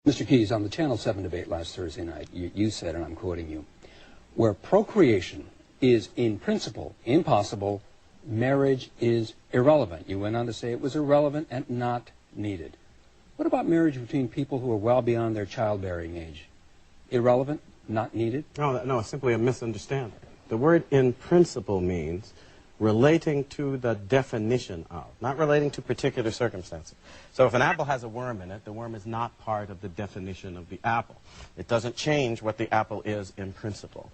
Mr. Keyes, on the Channel 7 debate last Thursday night, you said, and I'm quoting you, where procreation is in principle impossible, marriage is irrelevant. You went on to say it was irrelevant and not needed. What about marriage between people who are well beyond their childbearing age? Irrelevant, not needed? No, it's simply a misunderstanding. The word in principle means relating to the definition of, not relating to particular circumstances. So if an apple has a worm in it, the worm is not part of the definition of the apple. It doesn't change what the apple is in principle.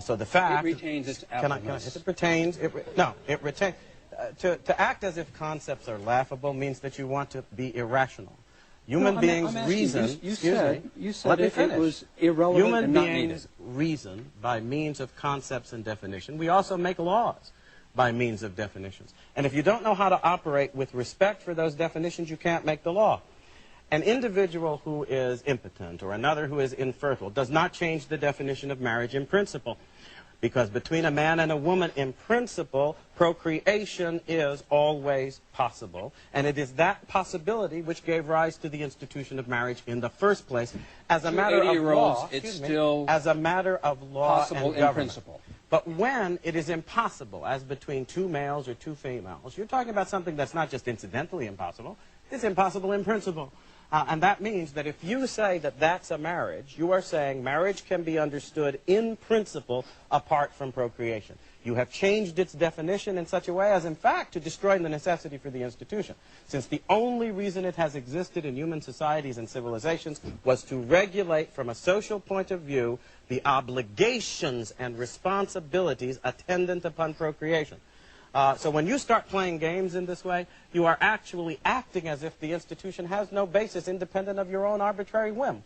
So the fact... It retains its appleness. If it retains... it retains... To act as if concepts are laughable means that you want to be irrational. Human beings reason... You said it was irrelevant and not needed. Human beings reason by means of concepts and definition. We also make laws by means of definitions. And if you don't know how to operate with respect for those definitions, you can't make the law. An individual who is impotent or another who is infertile does not change the definition of marriage in principle. Because between a man and a woman, in principle, procreation is always possible. And it is that possibility which gave rise to the institution of marriage in the first place. As a matter of law, as a matter of law possible and government. In principle. But when it is impossible, as between two males or two females, you're talking about something that's not just incidentally impossible, it's impossible in principle. And that means that if you say that that's a marriage, you are saying marriage can be understood in principle apart from procreation. You have changed its definition in such a way as, in fact, to destroy the necessity for the institution. Since the only reason it has existed in human societies and civilizations was to regulate, from a social point of view, the obligations and responsibilities attendant upon procreation. So when you start playing games in this way, you are actually acting as if the institution has no basis independent of your own arbitrary whim.